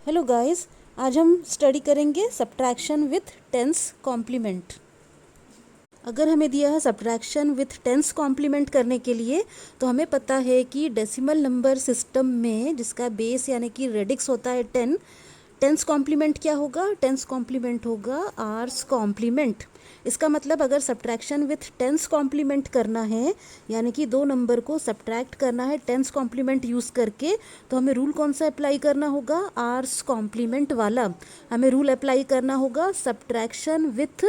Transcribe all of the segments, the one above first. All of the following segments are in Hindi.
हेलो गाइस, आज हम स्टडी करेंगे सब्ट्रैक्शन विथ टेंस कॉम्प्लीमेंट। अगर हमें दिया है सब्ट्रैक्शन विथ टेंस कॉम्प्लीमेंट करने के लिए, तो हमें पता है कि डेसिमल नंबर सिस्टम में जिसका बेस यानी कि रेडिक्स होता है 10, टेंस कॉम्प्लीमेंट क्या होगा? टेंस कॉम्प्लीमेंट होगा आर्स कॉम्प्लीमेंट। इसका मतलब अगर सब्ट्रैक्शन विथ टेंस कॉम्प्लीमेंट करना है, यानी कि दो नंबर को सब्ट्रैक्ट करना है टेंस कॉम्प्लीमेंट यूज़ करके, तो हमें रूल कौन सा अप्लाई करना होगा? आर्स कॉम्प्लीमेंट वाला। हमें रूल अप्लाई करना होगा सब्ट्रैक्शन विथ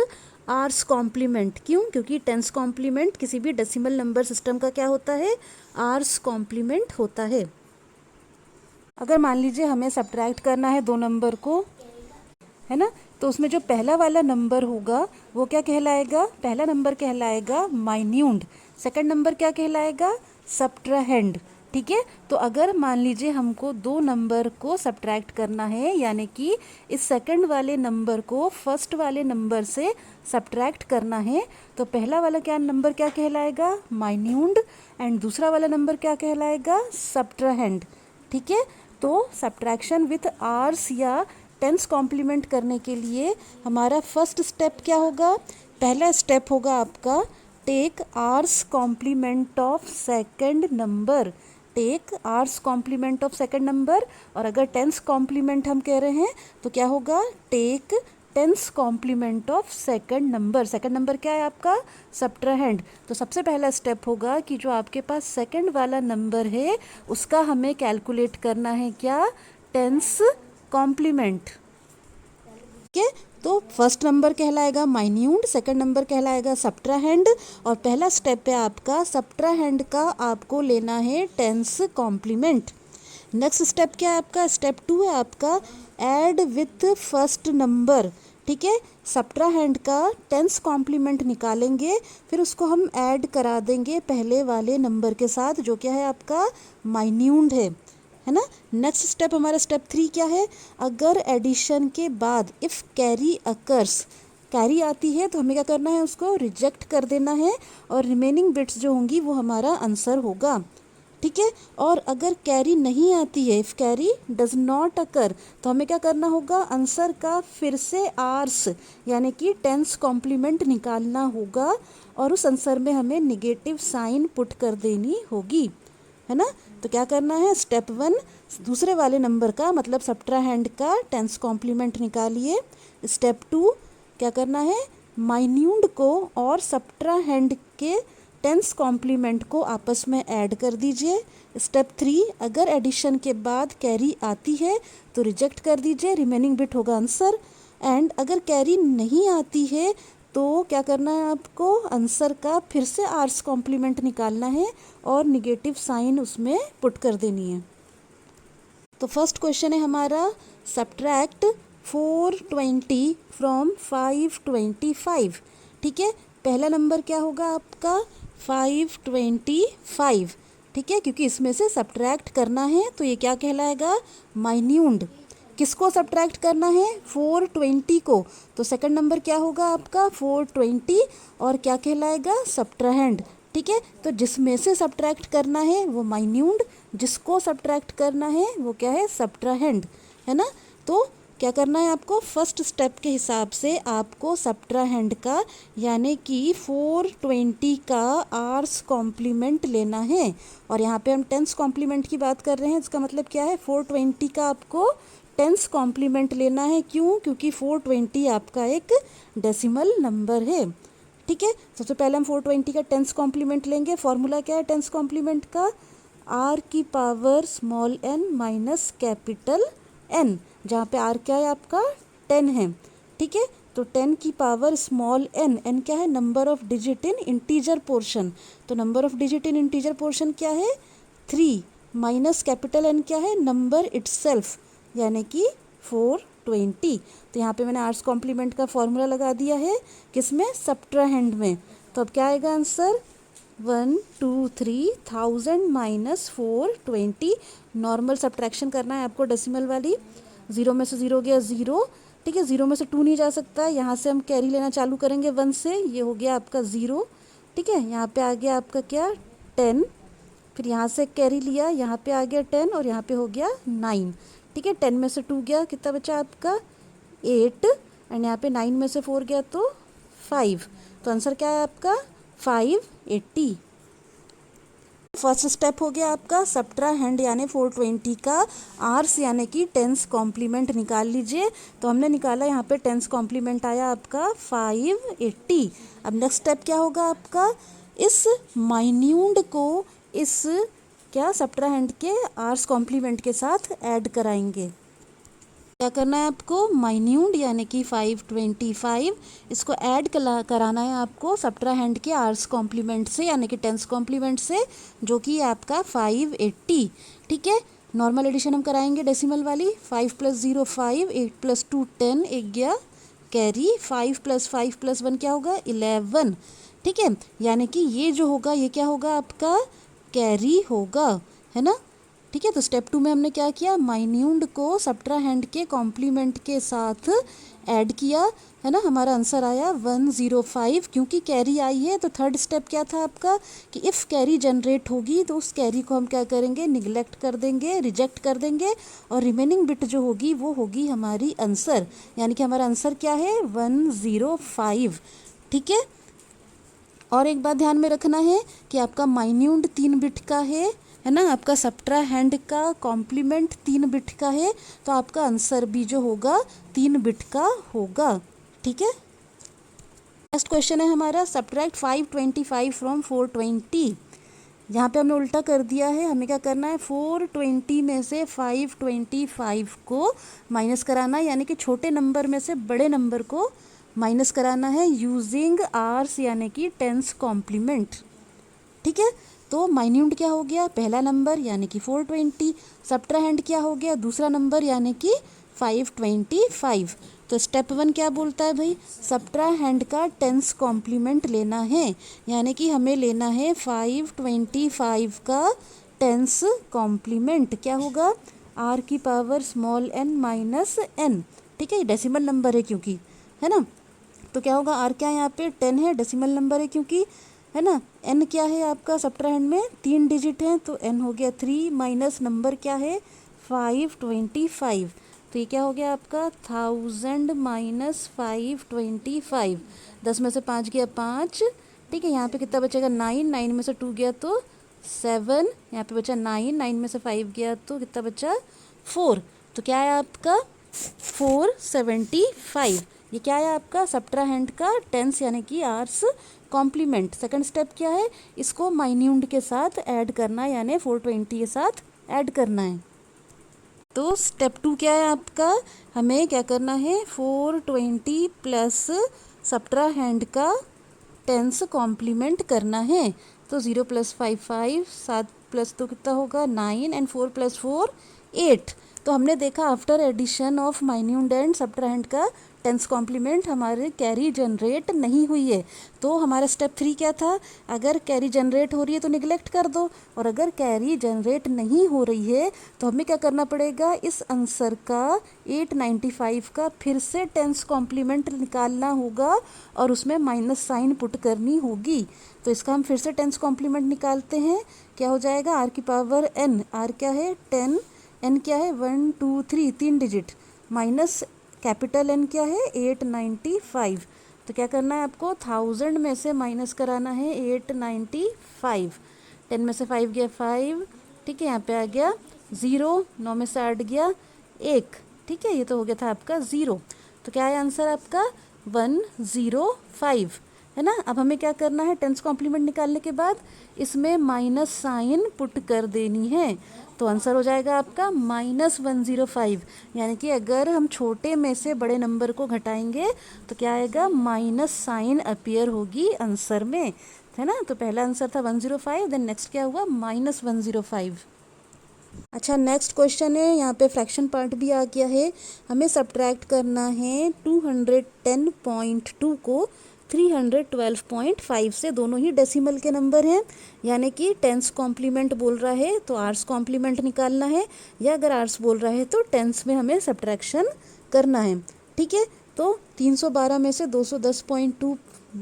आर्स कॉम्प्लीमेंट। क्यों? क्योंकि टेंस कॉम्प्लीमेंट किसी भी डेसिमल नंबर सिस्टम का क्या होता है? आर्स कॉम्प्लीमेंट होता है। अगर मान लीजिए हमें सब्ट्रैक्ट करना है दो नंबर को, है ना, तो उसमें जो पहला वाला नंबर होगा वो क्या कहलाएगा? पहला नंबर कहलाएगा माइन्यूट। सेकंड नंबर क्या कहलाएगा? सब्ट्राहेंड। ठीक है, तो अगर मान लीजिए हमको दो नंबर को सब्ट्रैक्ट करना है, यानी कि इस सेकंड वाले नंबर को फर्स्ट वाले नंबर से सब्ट्रैक्ट करना है, तो पहला वाला क्या नंबर क्या कहलाएगा? माइन्यूट। एंड दूसरा वाला नंबर क्या कहलाएगा? सब्ट्राहेंड। ठीक है, तो सब्ट्रैक्शन विथ आर्स या टेंस कॉम्प्लीमेंट करने के लिए हमारा फर्स्ट स्टेप क्या होगा? पहला स्टेप होगा आपका take r's complement of second number. Take r's complement of second number. और अगर टेंस कॉम्प्लीमेंट हम कह रहे हैं तो क्या होगा? Take ten's complement of second number. Second number क्या है आपका? सब्ट्राहेंड। तो सबसे पहला स्टेप होगा कि जो आपके पास सेकंड वाला नंबर है उसका हमें कैलकुलेट करना है क्या? Ten's complement. ठीक है, तो फर्स्ट नंबर कहलाएगा माइन्यूट, सेकंड नंबर कहलाएगा सब्ट्राहेंड, और पहला स्टेप है आपका सब्ट्राहेंड का आपको लेना है टेंस कॉम्प्लीमेंट। नेक्स्ट स्टेप क्या है आपका? स्टेप 2 है आपका ऐड विथ फर्स्ट नंबर। ठीक है, सब्ट्राहेंड का टेंस कॉम्प्लीमेंट निकालेंगे, फिर उसको हम ऐड करा देंगे पहले वाले नंबर के साथ जो क्या है आपका? माइन्यूट है ना। नेक्स्ट स्टेप हमारा स्टेप 3 क्या है? अगर एडिशन के बाद इफ़ कैरी अकर्स, कैरी आती है तो हमें क्या करना है? उसको रिजेक्ट कर देना है, और रिमेनिंग बिट्स जो होंगी वो हमारा आंसर होगा। ठीक है, और अगर कैरी नहीं आती है, if carry does not occur, तो हमें क्या करना होगा? आंसर का फिर से आर्स यानी कि टेंस कॉम्प्लीमेंट निकालना होगा, और उस आंसर में हमें निगेटिव साइन पुट कर देनी होगी, है ना। तो क्या करना है? स्टेप 1 दूसरे वाले नंबर का मतलब सब्ट्राहेंड का टेंस कॉम्प्लीमेंट निकालिए। स्टेप 2 क्या करना है? माइन्यूट को और सब्ट्राहेंड के टेंस कॉम्प्लीमेंट को आपस में ऐड कर दीजिए। स्टेप 3 अगर एडिशन के बाद कैरी आती है तो रिजेक्ट कर दीजिए, रिमेनिंग बिट होगा आंसर। एंड अगर कैरी नहीं आती है तो क्या करना है आपको? आंसर का फिर से आर्स कॉम्प्लीमेंट निकालना है और निगेटिव साइन उसमें पुट कर देनी है। तो फर्स्ट क्वेश्चन है हमारा सब्ट्रैक्ट 420 फ्रॉम 525। ठीक है, पहला नंबर क्या होगा आपका? 525। ठीक है, क्योंकि इसमें से सब्ट्रैक्ट करना है तो ये क्या कहलाएगा? माइन्यूट। किसको सब्ट्रैक्ट करना है? 420 को। तो सेकंड नंबर क्या होगा आपका? 420, और क्या कहलाएगा? सब्ट्राहेंड। ठीक है, तो जिसमें से सब्ट्रैक्ट करना है वो माइन्यूट, जिसको सब्ट्रैक्ट करना है वो क्या है? सब्ट्राहेंड, है ना। तो क्या करना है आपको? फर्स्ट स्टेप के हिसाब से आपको सब्ट्राहेंड का यानी कि 420 का आर्स कॉम्प्लीमेंट लेना है, और यहाँ पे हम टेंस कॉम्प्लीमेंट की बात कर रहे हैं। इसका मतलब क्या है? 420 का आपको टेंस कॉम्प्लीमेंट लेना है। क्यों? क्योंकि 420 आपका एक डेसिमल नंबर है। ठीक है, सबसे पहले हम 420 का टेंस कॉम्प्लीमेंट लेंगे। फॉर्मूला क्या है टेंस कॉम्प्लीमेंट का? आर की power small n minus capital N, जहाँ पे आर क्या है आपका? 10 है। ठीक है, तो 10 की पावर स्मॉल एन, एन क्या है? Number of digit in integer portion. तो number of digit in integer portion क्या है? 3, माइनस कैपिटल एन क्या है? नंबर इटसेल्फ, यानी कि 420। तो यहाँ पे मैंने आर्स कॉम्प्लीमेंट का फॉर्मूला लगा दिया है, किसमें? सब्ट्राहेंड में। तो अब क्या आएगा आंसर? 123,000 माइनस 420। नॉर्मल सब्ट्रैक्शन करना है आपको डेसिमल वाली। 0 में से 0 गया 0। ठीक है, 0 में से 2 नहीं जा सकता, यहाँ से हम कैरी लेना चालू करेंगे 1 से, ये हो गया आपका 0। ठीक है, यहाँ पे आ गया आपका क्या? 10। फिर यहाँ से कैरी लिया, यहाँ पे आ गया 10, और यहाँ पे हो गया 9। ठीक है, 10 में से 2 गया, कितना बचा आपका 8, एंड यहाँ पे 9 में से 4 गया तो 5, तो आंसर क्या है आपका 580। फर्स्ट स्टेप हो गया आपका सब्ट्राहैंड यानी 420 का आर्स यानी कि टेंस कॉम्प्लीमेंट निकाल लीजिए। तो हमने निकाला, यहाँ पे टेंस कॉम्प्लीमेंट आया आपका 580। अब नेक्स्ट स्टेप क्या होगा आपका, इस माइन्यूंड को इस क्या सब्ट्राहैंड के आर्स कॉम्प्लीमेंट के साथ ऐड कराएंगे। क्या करना है आपको, माइन्यूंड यानी कि 525 इसको ऐड कराना है आपको सब्ट्राहैंड के आर्स कॉम्प्लीमेंट से यानी कि टेंस कॉम्प्लीमेंट से, जो कि आपका 580। ठीक है, नॉर्मल एडिशन हम कराएंगे डेसिमल वाली। 5 + 0 5, 8 + 2 10, एक गया कैरी, 5 + 5 + 1 क्या होगा 11। ठीक है, यानी कि ये जो होगा ये क्या होगा आपका कैरी होगा, है ना। ठीक है, तो स्टेप 2 में हमने क्या किया, माइन्यूंड को सब्ट्राहैंड के कॉम्प्लीमेंट के साथ ऐड किया, है ना। हमारा आंसर आया 105। क्योंकि कैरी आई है तो थर्ड स्टेप क्या था आपका कि इफ़ कैरी जनरेट होगी तो उस कैरी को हम क्या करेंगे, निगलेक्ट कर देंगे, रिजेक्ट कर देंगे, और रिमेनिंग बिट जो होगी वो होगी हमारी आंसर, यानी कि हमारा आंसर क्या है 105। ठीक है, और एक बात ध्यान में रखना है कि आपका माइन्यूंड 3 बिट का है ना, आपका सब्ट्राहैंड का कॉम्प्लीमेंट 3 बिट का है, तो आपका आंसर भी जो होगा 3 बिट का होगा। ठीक है, नेक्स्ट क्वेश्चन है हमारा सब्ट्रैक्ट 525 फ्रॉम 420। यहाँ पे हमने उल्टा कर दिया है, हमें क्या करना है 420 में से 525 को माइनस कराना है, यानी कि छोटे नंबर में से बड़े नंबर को माइनस कराना है यूजिंग आर्स यानी कि टेंस कॉम्प्लीमेंट। ठीक है, तो माइन्यूंड क्या हो गया, पहला नंबर यानी कि 420, सब्ट्राहैंड क्या हो गया, दूसरा नंबर यानी कि 525। तो स्टेप 1 क्या बोलता है भाई, सब्ट्राहैंड का टेंस कॉम्प्लीमेंट लेना है, यानी कि हमें लेना है 525 का टेंस कॉम्प्लीमेंट। क्या होगा, r की power small n minus n। ठीक है, डेसिमल नंबर है क्योंकि, है ना, तो क्या होगा, r क्या है यहाँ पे 10 है, डेसिमल नंबर है क्योंकि, है ना। n क्या है आपका सब्ट्राहैंड में 3 डिजिट है, तो n हो गया 3 माइनस नंबर क्या है 525, तो ये क्या हो गया आपका 1000 माइनस 525। 10 में से 5 गया 5। ठीक है, यहाँ पे कितना बचेगा 9, 9 में से 2 गया तो 7, यहाँ पे बचा 9, 9 में से 5 गया तो कितना बचा 4, तो क्या है आपका 475। ये क्या है आपका सब्ट्राहैंड का टेंस यानी कि आर्स कॉम्प्लीमेंट। सेकंड स्टेप क्या है, इसको माइन्यूंड के साथ ऐड करना है, यानी 420 के साथ ऐड करना है। तो स्टेप 2 क्या है आपका, हमें क्या करना है 420 प्लस सब्ट्राहैंड का टेंस कॉम्प्लीमेंट करना है। तो 0 + 5 5, 7 + 2 कितना होगा 9, एंड 4 + 4 8। तो हमने देखा after addition of minuend and subtrahend का टेंस कॉम्प्लीमेंट हमारे कैरी जनरेट नहीं हुई है। तो हमारा स्टेप 3 क्या था, अगर कैरी जनरेट हो रही है तो निगलेक्ट कर दो, और अगर कैरी जनरेट नहीं हो रही है तो हमें क्या करना पड़ेगा, इस आंसर का 895 का फिर से टेंस कॉम्प्लीमेंट निकालना होगा और उसमें माइनस साइन पुट करनी होगी। तो इसका हम फिर से टेंस कॉम्प्लीमेंट निकालते हैं, क्या हो जाएगा r की पावर n, r क्या है 10, n क्या है 1 2 3 3 डिजिट, माइनस कैपिटल N क्या है 895। तो क्या करना है आपको 1000 में से माइनस कराना है 895। 10 में से 5 गया 5। ठीक है, यहाँ पे आ गया 0, 9 में से 8 गया 1। ठीक है, ये तो हो गया था आपका 0। तो क्या है आंसर आपका 105, है ना। अब हमें क्या करना है, टेंस कॉम्प्लीमेंट निकालने के बाद इसमें माइनस साइन पुट कर देनी है, तो आंसर हो जाएगा आपका -105। यानी कि अगर हम छोटे में से बड़े नंबर को घटाएंगे तो क्या आएगा, माइनस साइन अपीयर होगी आंसर में, है ना। तो पहला आंसर था 105, देन नेक्स्ट क्या हुआ -105। अच्छा, नेक्स्ट क्वेश्चन है, यहाँ पे फ्रैक्शन पार्ट भी आ गया है। हमें सब्ट्रैक्ट करना है 210.2 को 312.5 से, दोनों ही डेसिमल के नंबर हैं, यानी कि टेंस कॉम्प्लीमेंट बोल रहा है तो आर्स कॉम्प्लीमेंट निकालना है, या अगर आर्स बोल रहा है तो टेंस में हमें सब्ट्रैक्शन करना है। ठीक है, तो 312 में से 210.2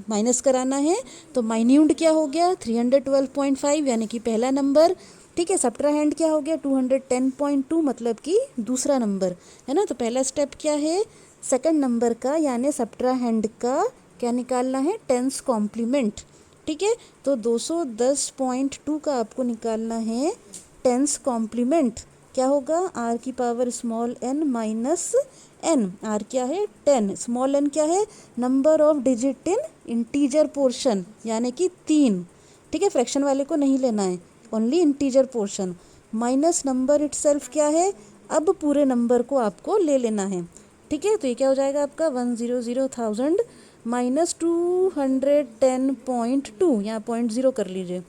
माइनस कराना है, तो माइन्यूंड क्या हो गया 312.5, यानी कि पहला नंबर। ठीक है, सब्ट्राहैंड क्या हो गया 210.2 मतलब कि दूसरा नंबर है ना। तो पहला स्टेप क्या है, सेकंड नंबर का यानी सब्ट्राहैंड का क्या निकालना है, टेंस कॉम्प्लीमेंट। ठीक है, तो 210.2 का आपको निकालना है टेंस कॉम्प्लीमेंट। क्या होगा, आर की power small n minus n. R क्या है 10, स्मॉल एन क्या है number of digit in integer portion यानी कि 3। ठीक है, फ्रैक्शन वाले को नहीं लेना है, only integer portion. Minus number itself क्या है, अब पूरे नंबर को आपको ले लेना है। ठीक है, तो ये क्या हो जाएगा आपका 100,000 माइनस 210.2, यहाँ 0.0 कर लीजिए।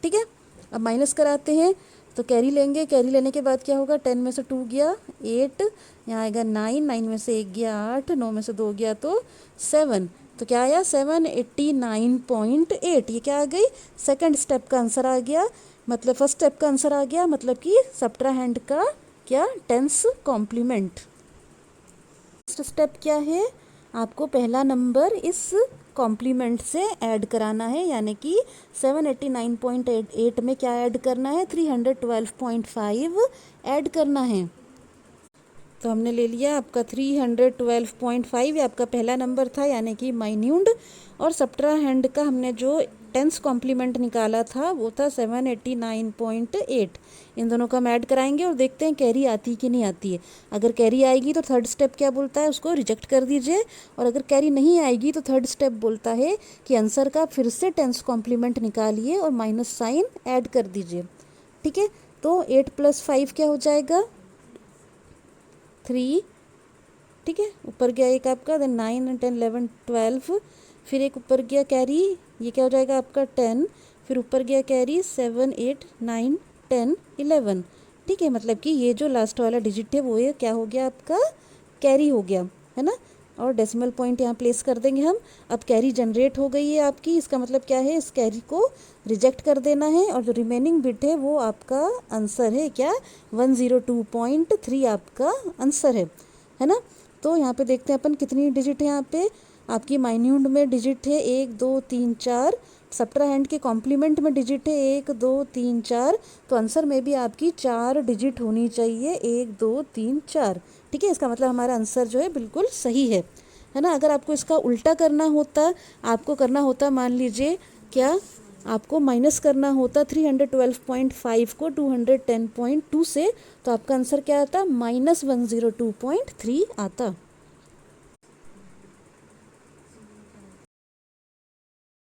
ठीक है, अब माइनस कराते हैं तो कैरी लेंगे, कैरी लेने के बाद क्या होगा, 10 में से 2 गया 8, यहाँ आएगा 9, 9 में से 1 गया 8, 9 में से 2 गया तो 7, तो क्या आया 789.8। ये क्या आ गई, सेकंड स्टेप का आंसर आ गया, मतलब फर्स्ट स्टेप का आंसर आ गया, मतलब कि सब्ट्राहैंड का क्या टेंस कॉम्प्लीमेंट। नेक्स्ट स्टेप क्या है, आपको पहला नंबर इस कॉम्प्लीमेंट से ऐड कराना है, यानी कि 789.8 में क्या ऐड करना है, 312.5 ऐड करना है। तो हमने ले लिया आपका 312.5, आपका पहला नंबर था यानी कि माइन्यूट, और सब्ट्राहैंड का हमने जो टेंस कॉम्प्लीमेंट निकाला था वो था 789.8। इन दोनों का हम ऐड कराएंगे और देखते हैं कैरी आती कि नहीं आती है। अगर कैरी आएगी तो थर्ड स्टेप क्या बोलता है, उसको रिजेक्ट कर दीजिए, और अगर कैरी नहीं आएगी तो थर्ड स्टेप बोलता है कि आंसर का फिर से टेंस कॉम्प्लीमेंट निकालिए और माइनस साइन ऐड कर दीजिए। ठीक है, तो 8 + 5 क्या हो जाएगा 3। ठीक है, ऊपर गया एक आपका, देन 9, 10, 11, 12, फिर एक ऊपर गया कैरी, ये क्या हो जाएगा आपका 10, फिर ऊपर गया कैरी 7, 8, 9, 10, 11। ठीक है, मतलब कि ये जो लास्ट वाला डिजिट है वो ये क्या हो गया आपका कैरी हो गया, है ना। और डेसिमल पॉइंट यहाँ प्लेस कर देंगे हम। अब कैरी जनरेट हो गई है आपकी, इसका मतलब क्या है, इस कैरी को रिजेक्ट कर देना है, और जो रिमेनिंग बिट है वो आपका आंसर है, क्या 102.3 आपका आंसर है ना। तो यहाँ पे देखते हैं अपन कितनी डिजिट है, यहाँ पे आपकी माइन्यूट में डिजिट है 1, 2, 3, 4, सब्ट्राहैंड के कॉम्प्लीमेंट में डिजिट है 1, 2, 3, 4, तो आंसर में भी आपकी 4 डिजिट होनी चाहिए, 1, 2, 3, 4। ठीक है, इसका मतलब हमारा आंसर जो है बिल्कुल सही है ना। अगर आपको इसका उल्टा करना होता, आपको करना होता, मान लीजिए क्या आपको माइनस करना होता 312.5 को 210.2 से, तो आपका आंसर क्या आता, -102.3 आता।